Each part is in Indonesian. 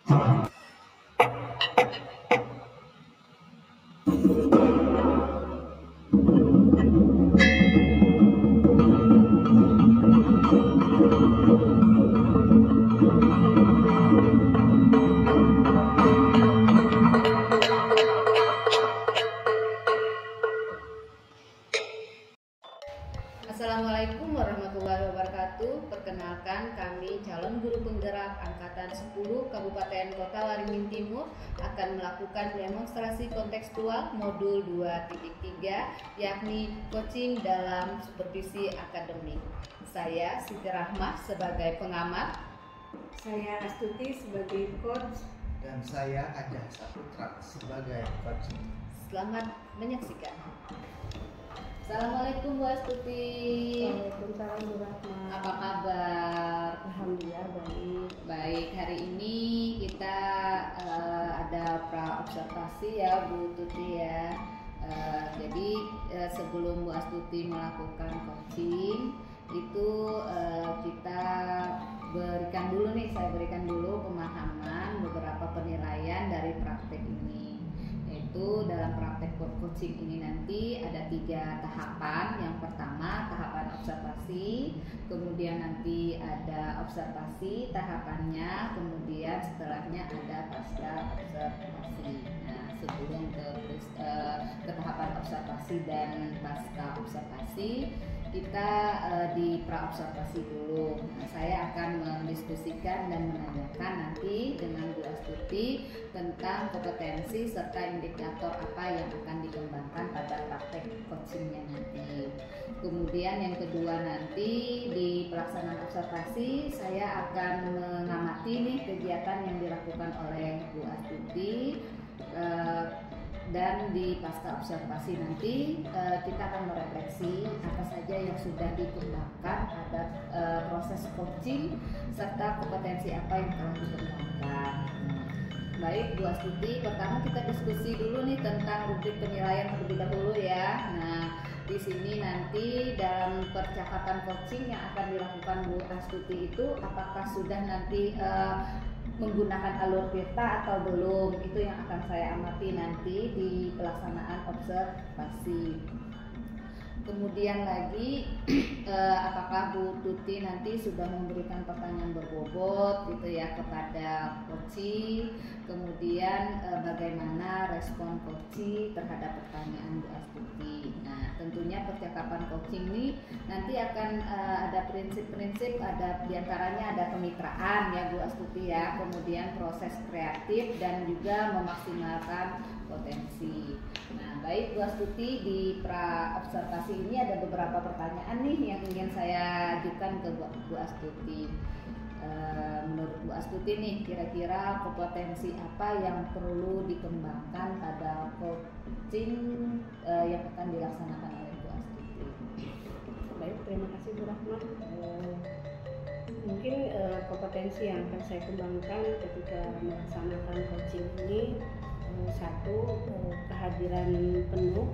Assalamualaikum warahmatullahi wabarakatuh. Perkenalkan, kami calon guru penggerak angkatan 10 Kabupaten Kota Waringin Timur akan melakukan demonstrasi kontekstual modul 2.3, yakni coaching dalam supervisi akademik. Saya Siti Rahmah sebagai pengamat, saya Astuti sebagai coach, dan saya Ajah Saputra sebagai coach. Selamat menyaksikan. Assalamualaikum Bu Astuti. Waalaikumsalam Bu Rahma. Apa kabar? Alhamdulillah baik. Baik, hari ini kita ada pra observasi ya Bu Tuti ya. Jadi sebelum Bu Astuti melakukan coaching itu kita saya berikan dulu pemahaman beberapa penilaian dari praktek ini. Itu dalam praktek coaching ini nanti ada 3 tahapan. Yang pertama tahapan observasi, kemudian nanti ada observasi tahapannya, kemudian setelahnya ada pasca observasi. Nah, sebelum ke tahapan observasi dan pasca observasi, kita di pra observasi dulu. Nah, saya akan mendiskusikan dan menanyakan nanti dengan Bu Astuti tentang kompetensi serta indikator apa yang akan dikembangkan pada praktek coachingnya nanti. Kemudian yang kedua nanti di pelaksanaan observasi saya akan mengamati nih kegiatan yang dilakukan oleh Bu Astuti. Dan di pasca observasi nanti kita akan merefleksi apa saja yang sudah dikembangkan pada proses coaching serta kompetensi apa yang telah dikembangkan. Baik Bu Astuti, pertama kita diskusi dulu nih tentang rubrik penilaian terlebih dahulu ya. Nah, di sini nanti dalam percakapan coaching yang akan dilakukan Bu Astuti itu apakah sudah nanti menggunakan alur tirta atau belum, itu yang akan saya amati nanti di pelaksanaan observasi. Kemudian lagi apakah Bu Tuti nanti sudah memberikan pertanyaan berbobot gitu ya kepada coach, kemudian bagaimana respon coach terhadap pertanyaan Bu Astuti. Nah, tentunya percakapan coaching ini nanti akan ada prinsip-prinsip, ada diantaranya ada kemitraan ya Bu Astuti ya, kemudian proses kreatif dan juga memaksimalkan potensi. Nah, baik Bu Astuti, di pra observasi ini ada beberapa pertanyaan nih yang ingin saya ajukan ke Bu Astuti. Menurut Bu Astuti nih, kira-kira kompetensi apa yang perlu dikembangkan pada coaching yang akan dilaksanakan oleh Bu Astuti? Baik, terima kasih Bu Rahma. Mungkin kompetensi yang akan saya kembangkan ketika melaksanakan coaching ini, satu, kehadiran penuh,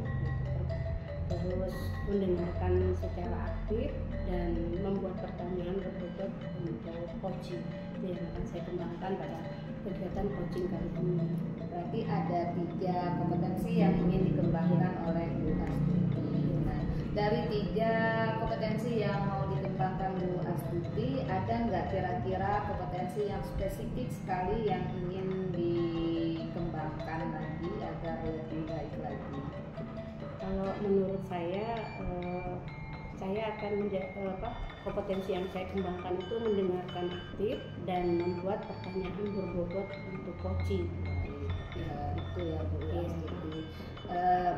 terus mendengarkan secara aktif dan membuat pertanyaan berbobot untuk coaching yang akan saya kembangkan pada kegiatan coaching kali ini. Berarti ada 3 kompetensi yang ingin dikembangkan oleh Bu Astuti. Nah, dari 3 kompetensi yang mau dikembangkan Bu Astuti, ada nggak kira-kira kompetensi yang spesifik sekali yang ingin dikembangkan lagi agar lebih baik lagi? Kalau menurut saya akan kompetensi yang saya kembangkan itu mendengarkan aktif dan membuat pertanyaan berbobot untuk coaching. Ya, itu ya Bu Astuti.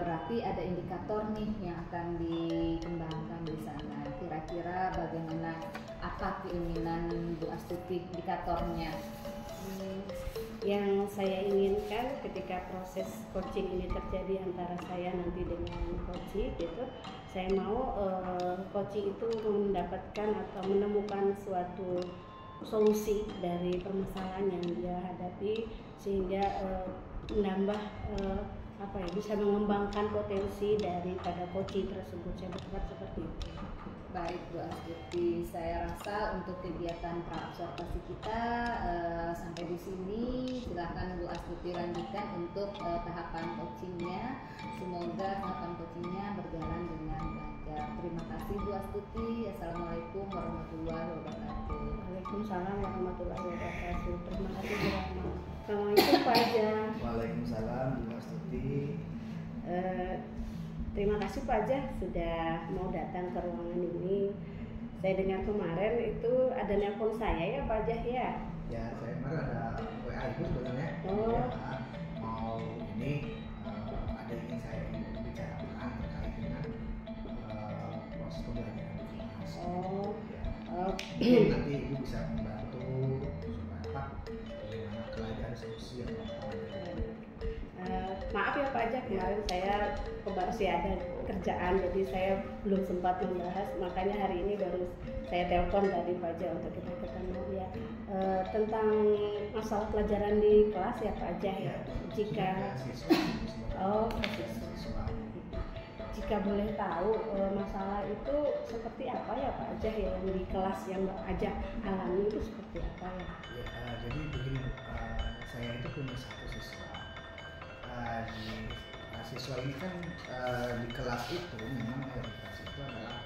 Berarti ada indikator nih yang akan dikembangkan di sana. Kira-kira bagaimana, apa keinginan Bu Astuti indikatornya? Yang saya inginkan ketika proses coaching ini terjadi antara saya nanti dengan coaching gitu, saya mau coaching itu mendapatkan atau menemukan suatu solusi dari permasalahan yang dia hadapi, sehingga menambah bisa mengembangkan potensi daripada coaching tersebut. Saya berharap seperti itu. Baik Bu Astuti, saya rasa untuk kegiatan pra observasi kita sampai di di sini. Silahkan Bu Astuti lanjutkan untuk tahapan coachingnya. Semoga tahapan coachingnya berjalan dengan lancar. Terima kasih Bu Astuti. Assalamualaikum warahmatullahi wabarakatuh. Waalaikumsalam warahmatullahi wabarakatuh. Terima kasih Bu Rahma. Assalamualaikum Pak Aja. Waalaikumsalam Bu Astuti. Terima kasih Pak Aja sudah mau datang ke ruangan ini. Saya dengar kemarin itu ada nelpon saya ya Pak Aja ya. Ya, saya kemarin ada WA itu sebenarnya. Oh. Ya, mau ini ada yang ingin saya bicarakan terkait dengan proses pembelajaran di kelas. Oh. Ya. Oke. Nanti Ibu bisa membantu supaya apa? Bagaimana pelajaran diskusi atau apa? Maaf ya Pak Aja, kemarin saya masih ada kerjaan jadi saya belum sempat membahas, makanya hari ini baru saya telepon tadi Pak Aja untuk kita ketemu ya. Tentang masalah pelajaran di kelas ya Pak Aja ya. Jika jika boleh tahu masalah itu seperti apa ya Pak Aja ya, yang di kelas yang Pak Aja alami itu seperti apa ya? Ya, jadi begini, saya itu punya satu siswa. Siswa ini kan di kelas itu memang mayoritas itu adalah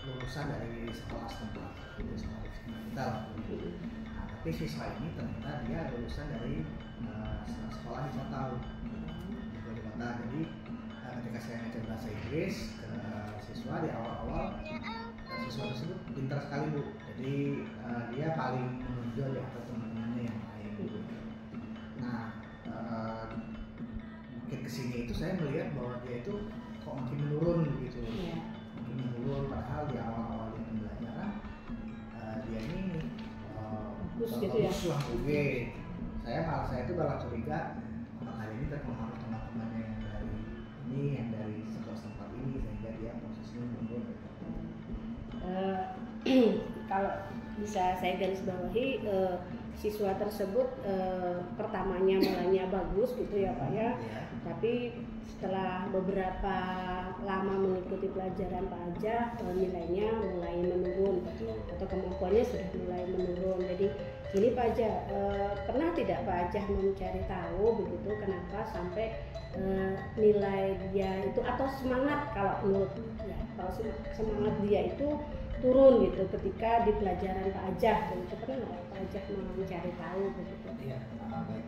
lulusan dari sekolah setempat, itu sekolah eksperimental. Nah, tapi siswa ini ternyata dia lulusan dari sekolah di kota, di kota. Jadi ketika saya ngajar bahasa Inggris ke siswa di awal-awal, siswa tersebut pintar sekali Bu. Jadi dia paling menonjol di atas teman-temannya yang lain. Nah, makin kesini itu saya melihat bahwa dia itu kok makin menurun begitu. Iya. Makin menurun, padahal di awal-awal dia pembelajaran dia ini Bagus gitu ya. lah saya itu malah curiga apakah ini terpengaruh teman-temannya yang dari ini, yang dari sekolah tempat ini, sehingga dia prosesnya menurun. Kalau bisa saya garis bawahi, siswa tersebut pertamanya mulainya bagus gitu ya Pak ya, tapi setelah beberapa lama mengikuti pelajaran Pak Aja, nilainya mulai menurun atau kemampuannya sudah mulai menurun. Jadi gini Pak Aja, pernah tidak Pak Aja mencari tahu begitu kenapa sampai nilai dia itu atau semangat, kalau menurut ya, kalau semangat dia itu turun gitu ketika di pelajaran Pak Ajah, itu pernah nggak Pak Ajah mencari tahu begitu? Iya, baik.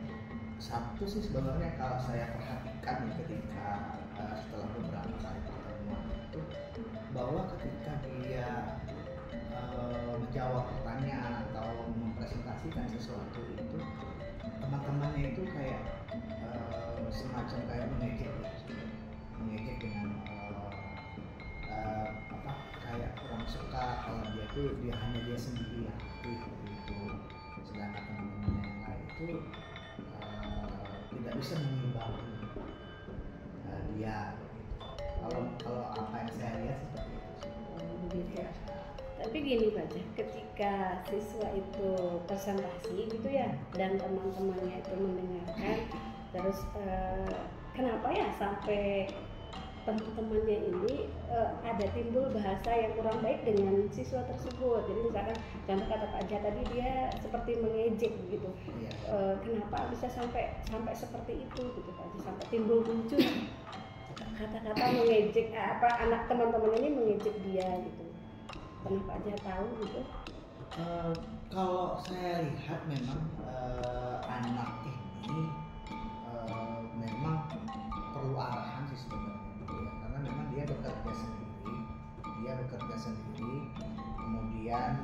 Satu sih sebenarnya kalau saya perhatikan ketika setelah beberapa kali pertemuan itu, bahwa ketika dia menjawab pertanyaan atau mempresentasikan sesuatu itu, teman-temannya itu kayak semacam kayak mengejek dengan kayak kurang suka kalau dia hanya dia sendiri yang aktif begitu, sedangkan teman-teman yang lain itu tidak bisa mengimbangi dia begitu. Kalau apa yang saya lihat seperti itu sih. Begitu ya. Tapi gini Pak Ajah, ketika siswa itu presentasi gitu ya dan teman-temannya itu mendengarkan, terus kenapa ya sampai teman-temannya ini ada timbul bahasa yang kurang baik dengan siswa tersebut. Jadi misalkan contoh kata Pak Ajah tadi, dia seperti mengejek begitu. Iya. Kenapa bisa sampai seperti itu gitu Pak Ajah, sampai timbul muncul kata-kata mengejek anak teman-teman ini mengejek dia gitu. Pernah Pak Ajah tahu gitu? Kalau saya lihat memang anak ini memang perlu arahan sih sebenarnya. Karena memang dia bekerja sendiri, kemudian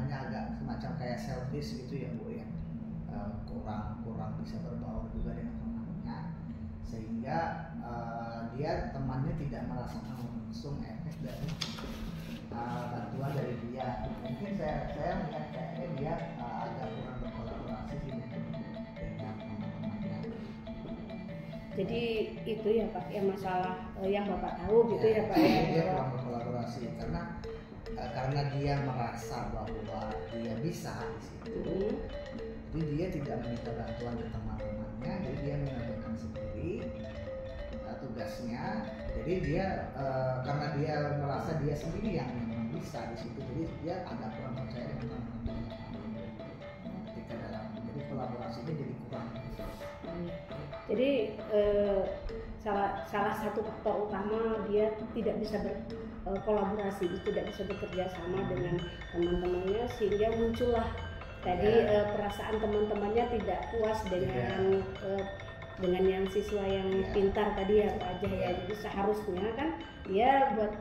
agak semacam kayak selfish gitu ya Bu ya, kurang bisa berbaur juga dengan temannya, sehingga dia temannya tidak merasakan langsung efek dari bantuan dari dia. Mungkin saya melihat kayaknya dia agak kurang berkolaborasi sih dengan teman-temannya. Jadi itu ya Pak, yang masalah yang Bapak tahu gitu ya Pak ya. Dia kurang berkolaborasi karena dia merasa bahwa dia bisa di situ. Jadi dia tidak meminta bantuan ke teman-temannya, jadi dia mengerjakan sendiri tugasnya. Jadi dia karena dia merasa dia sendiri yang bisa di situ. Jadi dia agak kurang percaya dengan teman-teman ketika dalam, jadi kolaborasinya jadi kurang. Jadi salah satu faktor utama dia tidak bisa berkolaborasi, tidak bisa bekerja sama dengan teman-temannya, sehingga muncullah tadi perasaan teman-temannya tidak puas dengan yang siswa yang pintar tadi ya Pak Ajah ya. Jadi seharusnya kan dia buat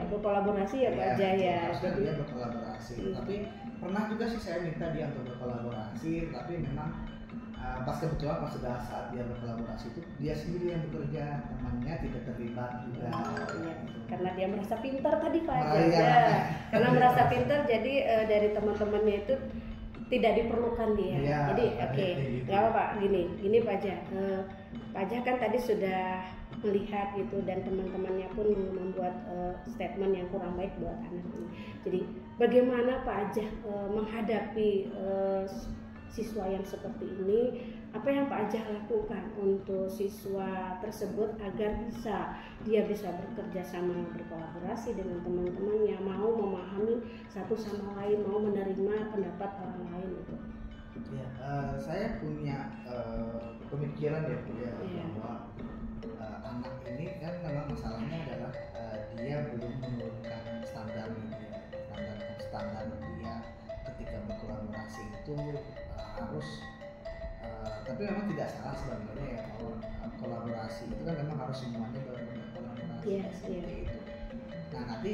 berkolaborasi ya Pak Ajah ya. Harusnya dia berkolaborasi. Tapi pernah juga sih saya minta dia untuk berkolaborasi, tapi memang pas sudah saat dia berkolaborasi itu dia sendiri yang bekerja, temannya tidak terlibat juga. Karena dia merasa pintar tadi Pak Ajah. Karena merasa pintar, jadi dari teman-temannya itu tidak diperlukan dia. Jadi nggak apa-apa. Gini Pak Ajah. Pak Ajah kan tadi sudah melihat gitu, dan teman-temannya pun membuat statement yang kurang baik buat anak ini. Jadi bagaimana Pak Ajah menghadapi siswa yang seperti ini? Apa yang Pak Ajah lakukan untuk siswa tersebut agar dia bisa bekerja sama, berkolaborasi dengan teman-temannya, mau memahami satu sama lain, mau menerima pendapat orang lain itu? Saya punya pemikiran bahwa anak ini kan memang masalahnya adalah dia belum menurunkan standar dia ketika berkolaborasi itu harus tapi memang tidak salah sebenarnya ya, kalau kolaborasi itu kan memang harus semuanya berkolaborasi seperti itu. Nah nanti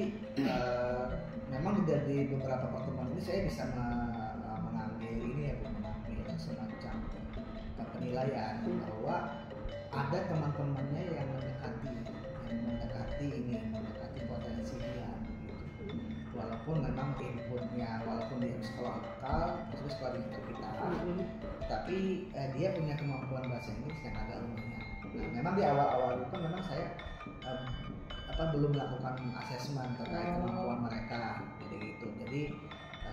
memang dari beberapa pertemuan ini saya bisa mengambil semacam penilaian bahwa ada teman-temannya yang mendekati potensi dia gitu. Walaupun memang inputnya, walaupun dia sekolah lokal, maksudnya sekolah di kita, tapi dia punya kemampuan bahasa Inggris yang agak lumayan. Nah, memang di awal-awal itu kan memang saya belum melakukan asesmen terkait kemampuan mereka, jadi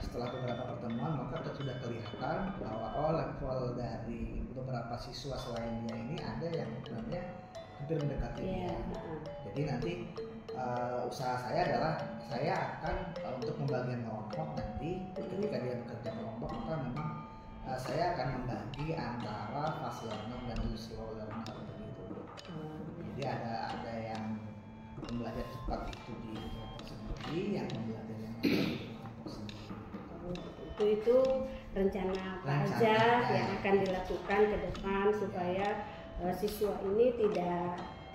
setelah beberapa pertemuan maka sudah kelihatan bahwa level dari beberapa siswa selain dia ini ada yang sebenarnya hampir mendekati dia. Jadi nanti usaha saya adalah saya akan untuk pembagian kelompok nanti ketika dia bekerja kelompok, maka memang saya akan membagi antara fast learner dan slow learner begitu. Jadi ada yang belajar cepat itu di kelompok sendiri, yang belajar yang lain di kelompok sendiri. Itu rencana Pak Ajah yang akan dilakukan ke depan supaya siswa ini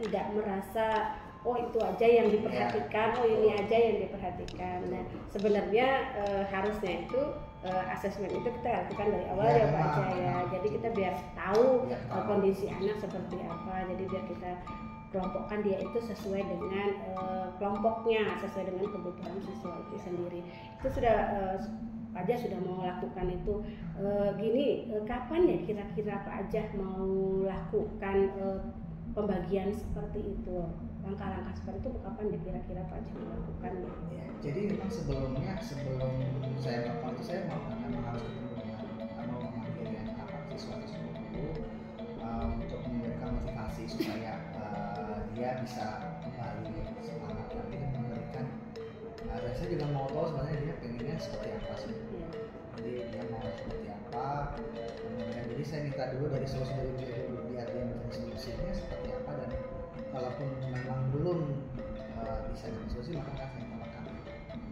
tidak merasa itu aja yang diperhatikan, ini aja yang diperhatikan. Nah sebenarnya harusnya itu asesmen itu kita lakukan dari awal ya Pak Ajah ya. Jadi kita biar tahu kondisi anak seperti apa. Jadi biar kita kelompokkan dia itu sesuai dengan kelompoknya, sesuai dengan kebutuhan siswa itu sendiri. Itu sudah Pak Ajah sudah mau lakukan itu. Kapan ya kira-kira Pak Ajah mau lakukan pembagian seperti itu? Langkah-langkah seperti itu kapan ya kira-kira Pak Ajah melakukan? Jadi memang sebelum saya melakukan itu saya memang harus ketemu dengan memanggil siswa tersebut dulu untuk memberikan motivasi supaya dia bisa kembali semangat lagi dan memberikan. Dan saya juga mau tahu sebenarnya dia pengennya seperti apa sih. Jadi dia mau seperti apa. Kemudian jadi saya minta dulu dari solusi dari dia dulu biar dia mencari solusinya seperti apa, dan kalaupun memang belum bisa dengan solusi maka saya tolakkan.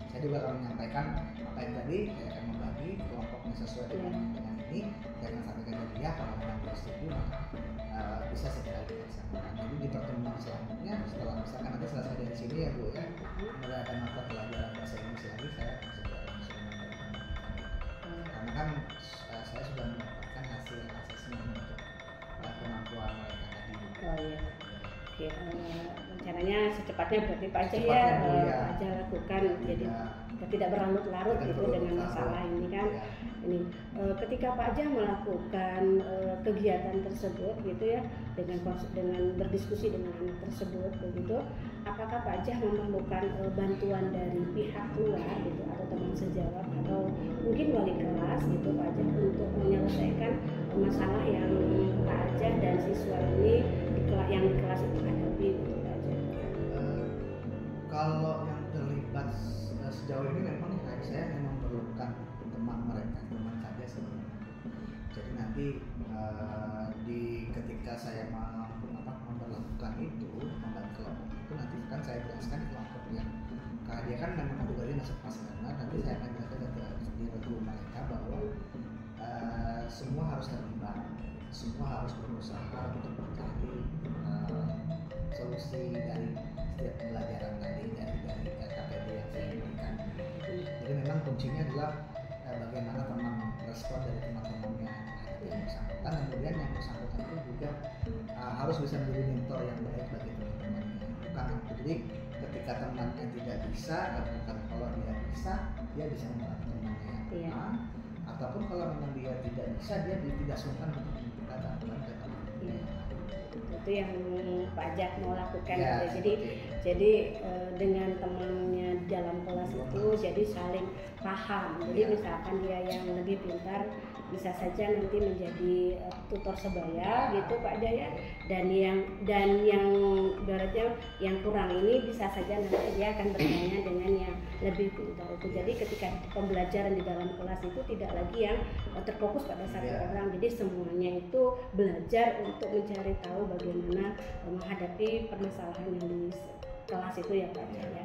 Saya juga akan menyampaikan apa yang tadi, saya akan membagi kelompoknya sesuai dengan ini. Saya akan sampaikan ke dia, kalau memang dia setuju maka bisa segera dilaksanakan. Jadi di pertemuan selanjutnya setelah misalkan nanti selesai dari sini ya Bu ya, kemudian ada mata pelajaran bahasa Inggris lagi, saya akan segera mensuruh karena kan saya sudah mendapatkan hasil asesmen untuk kemampuan mereka tadi. Rencananya secepatnya berarti Pak Ajah ya, Pak Ajah lakukan. Jadi tidak berlarut-larut gitu dengan masalah ini kan. Ini ketika Pak Ajah melakukan kegiatan tersebut gitu ya, dengan berdiskusi dengan anak tersebut begitu, apakah Pak Ajah memerlukan bantuan dari pihak luar gitu, atau teman sejawat atau mungkin wali kelas gitu Pak Ajah untuk menyelesaikan masalah yang Pak Ajah dan siswa ini yang di kelas itu hadapi gitu Pak Ajah? Kalau yang terlibat sejauh ini memang saya memang memerlukan teman mereka, teman saja sebenarnya. Jadi nanti ketika saya memperlakukan itu, membantu kelompok itu, nanti kan saya jelaskan di kelompok yang karena dia kan memang tugasnya masuk pasarnya, nanti saya akan jelaskan di guru mereka bahwa semua harus terlibat, semua harus berusaha untuk mencari solusi dari setiap pembelajaran tadi dari KPD yang saya berikan. Jadi memang kuncinya adalah bagaimana teman respon dari teman-temannya yang bersangkutan, kemudian yang bersangkutan itu juga harus bisa menjadi mentor yang baik bagi teman-temannya. Bukan jadi ketika temannya tidak bisa, bukan kalau dia bisa, dia bisa membantu temannya yang lemah, ataupun kalau memang dia tidak bisa, dia tidak sungkan untuk membuka bantuan ke temannya. Itu yang Pak Ajak mau lakukan ya, jadi dengan temannya dalam kelas itu jadi saling paham. Jadi misalkan dia yang lebih pintar bisa saja nanti menjadi tutor sebaya gitu Pak Jaya, dan yang ibaratnya yang kurang ini bisa saja nanti dia akan bertanya dengan yang lebih pintar itu. Jadi ketika pembelajaran di dalam kelas itu tidak lagi yang terfokus pada satu orang, jadi semuanya itu belajar untuk mencari tahu bagaimana menghadapi permasalahan yang di kelas itu ya Pak Jaya.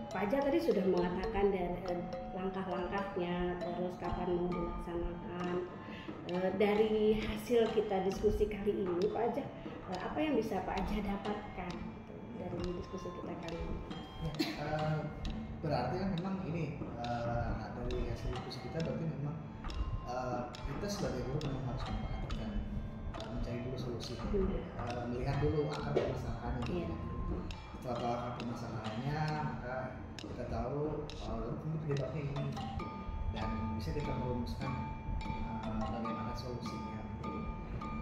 Pak Ajak tadi sudah mengatakan dari langkah-langkahnya, terus kapan mau dilaksanakan. Dari hasil kita diskusi kali ini, Pak Ajak, apa yang bisa Pak Ajak dapatkan dari diskusi kita kali ini? Berarti kan memang ini dari hasil diskusi kita berarti memang kita sebagai guru memang harus memperhatikan, mencari dulu solusi, melihat dulu akar permasalahannya. Setelah tahu akar permasalahannya, maka kita tahu ini penyebabnya ini, dan bisa kita merumuskan bagaimana solusinya.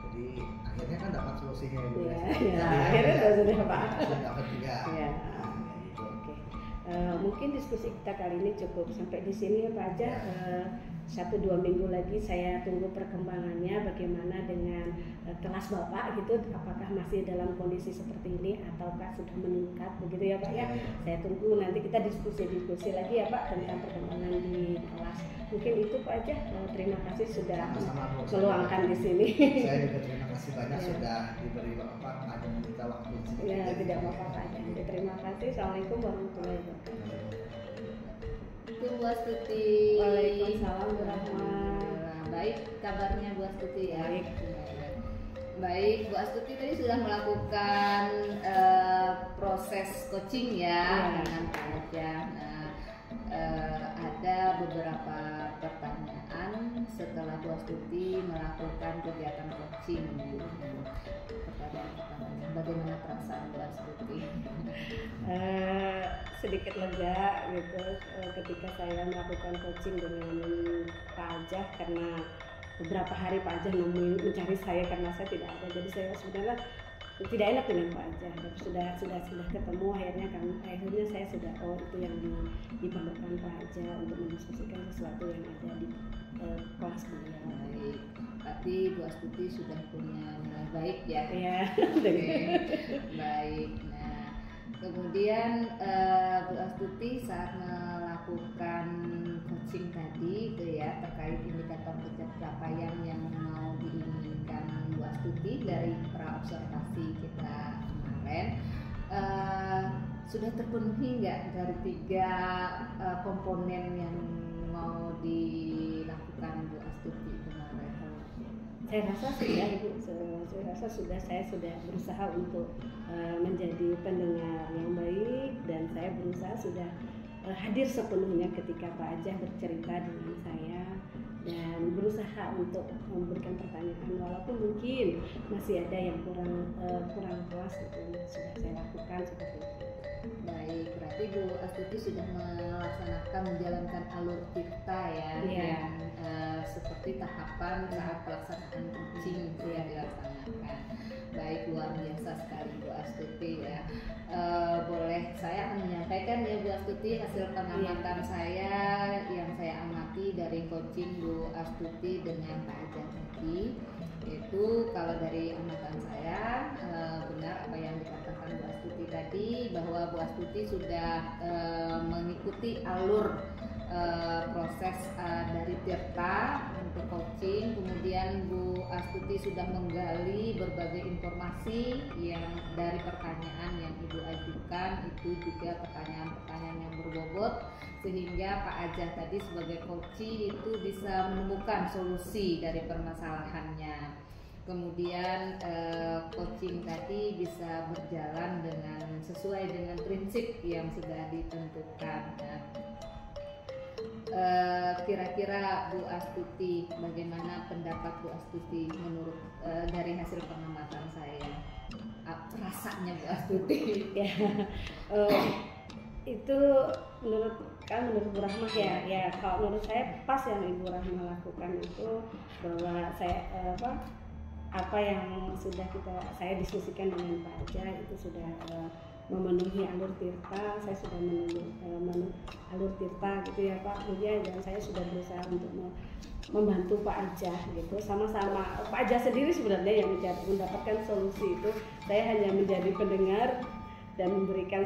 Jadi akhirnya kan dapat solusinya ya. Akhirnya sudah Pak. Dapat juga. Mungkin diskusi kita kali ini cukup sampai di sini ya Pak Ajak. 1-2 minggu lagi saya tunggu perkembangannya bagaimana dengan kelas Bapak gitu, apakah masih dalam kondisi seperti ini ataukah sudah meningkat begitu ya Pak ya. Saya tunggu nanti kita diskusi lagi ya Pak tentang perkembangan di kelas. Mungkin itu Pak Ajak, terima kasih sudah meluangkan di sini. Saya juga terima kasih banyak sudah diberi Bapak ada meminta waktu. Ya tidak apa-apa Pak Ajak. Terima kasih. Assalamualaikum warahmatullahi wabarakatuh. Bu Astuti. Waalaikumsalam warahmatullahi. Baik kabarnya Bu Astuti ya. Baik Bu Astuti tadi sudah melakukan proses coaching ya dengan Pak Ajak. Ada beberapa pertanyaan setelah Bu Astuti melakukan kegiatan coaching. Pertanyaan bagaimana perasaan Bu Astuti? Sedikit lega gitu ketika saya melakukan coaching dengan Pak Ajak, karena beberapa hari Pak Ajak mencari saya karena saya tidak ada, jadi saya sebenarnya tidak enak dengan Pak Ajak. Sudah ketemu akhirnya saya sudah itu yang diperlukan Pak Ajak untuk mendiskusikan sesuatu yang ada di kelas beliau. Baik, berarti Bu Astuti sudah punya nilai baik ya. Iya. Baik. Nah, kemudian Bu Astuti saat melakukan coaching tadi itu ya terkait indikator pencapaian yang mau diinginkan Bu Astuti dari praobservasi kita kemarin, sudah terpenuhi nggak dari 3 komponen yang mau dilakukan Bu Astuti kemarin? Saya rasa sudah Ibu, saya sudah berusaha untuk menjadi pendengar yang baik, dan saya berusaha sudah hadir sepenuhnya ketika Pak Ajak bercerita dengan saya, dan berusaha untuk memberikan pertanyaan walaupun mungkin masih ada yang kurang puas, itu sudah saya lakukan seperti itu. Baik, berarti Bu Astuti sudah menjalankan alur kita ya, yang seperti tahapan saat pelaksanaan coaching itu yang dilaksanakan. Baik, luar biasa sekali Bu Astuti ya. Boleh saya akan menyampaikan ya Bu Astuti hasil pengamatan saya yang saya amati dari coaching Bu Astuti dengan Pak Ajak tadi. Itu kalau dari amatan saya benar apa yang dikatakan Bu Astuti tadi, bahwa Bu Astuti sudah mengikuti alur proses dari Tirta untuk coaching. Kemudian Bu Astuti sudah menggali berbagai informasi yang dari pertanyaan yang Ibu ajukan, itu juga pertanyaan-pertanyaan yang berbobot, sehingga Pak Ajah tadi sebagai coaching itu bisa menemukan solusi dari permasalahannya. Kemudian coaching tadi bisa berjalan sesuai dengan prinsip yang sudah ditentukan. Kira-kira Bu Astuti, bagaimana pendapat Bu Astuti menurut dari hasil pengamatan saya? Rasanya Bu Astuti? Ya, itu menurut Bu Rahmah ya kalau menurut saya pas yang Ibu Rahmah lakukan itu, bahwa saya apa yang sudah saya diskusikan dengan Pak Ajah itu sudah memenuhi alur Tirta. Saya sudah memenuhi alur Tirta gitu ya Pak Mulia, dan saya sudah berusaha untuk membantu Pak Ajah gitu. Sama-sama Pak Ajah sendiri sebenarnya yang mendapatkan solusi itu, saya hanya menjadi pendengar dan memberikan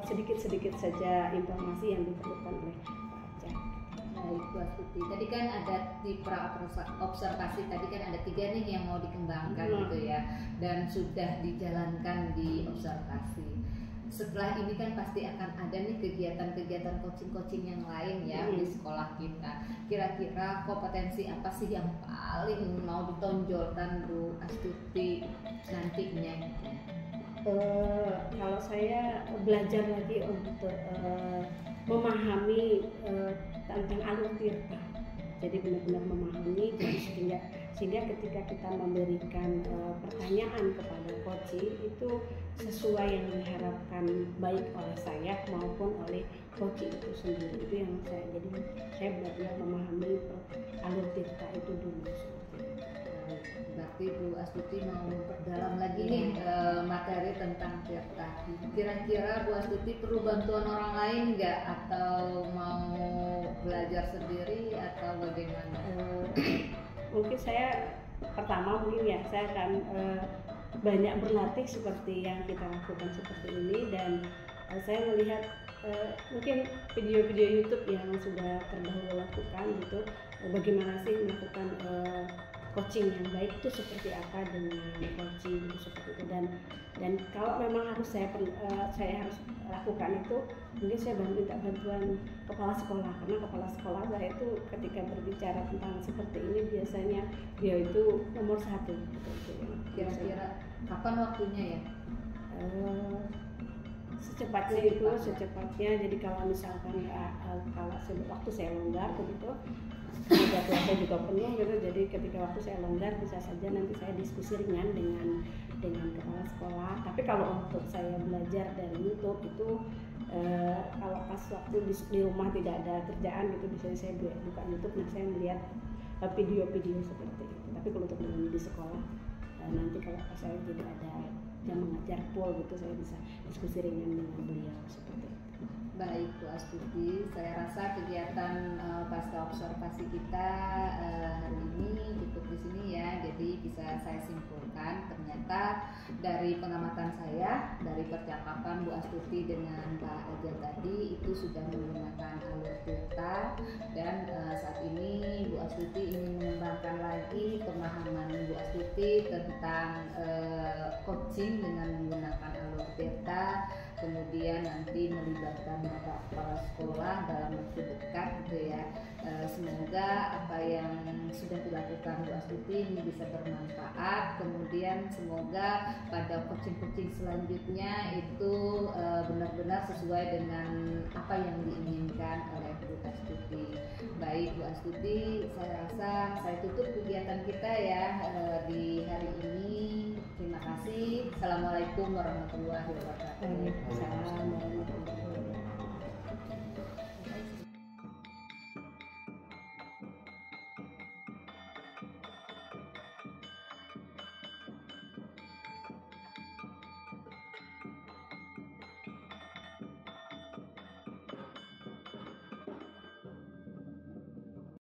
sedikit-sedikit saja informasi yang diperlukan oleh Pak Ajah. Baik Bu Astuti, tadi kan ada di observasi tadi kan ada 3 nih yang mau dikembangkan gitu ya, dan sudah dijalankan di observasi. Setelah ini kan pasti akan ada nih kegiatan-kegiatan coaching yang lain ya di sekolah kita. Kira-kira kompetensi apa sih yang paling mau ditonjolkan Bu Astuti nantinya? Kalau saya belajar lagi untuk memahami tentang alur Tirta, jadi benar-benar memahami, jadi sehingga ketika kita memberikan pertanyaan kepada coaching itu sesuai yang diharapkan baik oleh saya maupun oleh coaching itu sendiri. Itu yang saya benar-benar memahami alur Tirta itu dulu. Berarti Bu Astuti mau memperdalam lagi nih materi tentang Tirta. Kira-kira Bu Astuti perlu bantuan orang lain nggak, atau mau belajar sendiri atau bagaimana? Mungkin saya pertama saya akan banyak berlatih seperti yang kita lakukan seperti ini, dan saya melihat mungkin video-video YouTube yang sudah terdahulu lakukan gitu, bagaimana sih melakukan coaching yang baik itu seperti apa dengan coaching itu seperti itu, dan kalau memang harus saya harus lakukan itu, mungkin saya minta bantuan kepala sekolah, karena kepala sekolah saya itu ketika berbicara tentang seperti ini biasanya dia itu nomor 1 gitu. Kira-kira kapan waktunya ya? Secepatnya. Jadi kalau misalkan kalau waktu saya longgar begitu, jadwal saya juga penuh gitu, jadi ketika waktu saya longgar bisa saja nanti saya diskusi ringan dengan kepala sekolah. Tapi kalau untuk saya belajar dari YouTube itu kalau pas waktu di rumah tidak ada kerjaan gitu, biasanya saya buka YouTube dan saya melihat video-video seperti itu. Tapi kalau untuk di sekolah nanti kalau saya tidak ada jam mengajar full gitu, saya bisa diskusi ringan dengan beliau seperti itu. Baik Bu Astuti, saya rasa kegiatan pasca observasi kita hari ini cukup di sini ya. Jadi bisa saya simpulkan, ternyata dari pengamatan saya, dari percakapan Bu Astuti dengan Pak Ajah tadi itu sudah menggunakan alur Tirta, dan saat ini Bu Astuti ingin mengembangkan lagi pemahaman Bu Astuti tentang coaching dengan menggunakan alur Tirta. Kemudian nanti melibatkan Bapak Kepala Sekolah dalam waktu dekat gitu ya. Semoga apa yang sudah dilakukan Bu Astuti ini bisa bermanfaat. Kemudian semoga pada coaching-coaching selanjutnya itu benar-benar sesuai dengan apa yang diinginkan oleh Bu Astuti. Baik Bu Astuti, saya rasa saya tutup kegiatan kita ya di hari ini. Terima kasih. Assalamualaikum warahmatullahi wabarakatuh. Waalaikumsalam warahmatullahi wabarakatuh.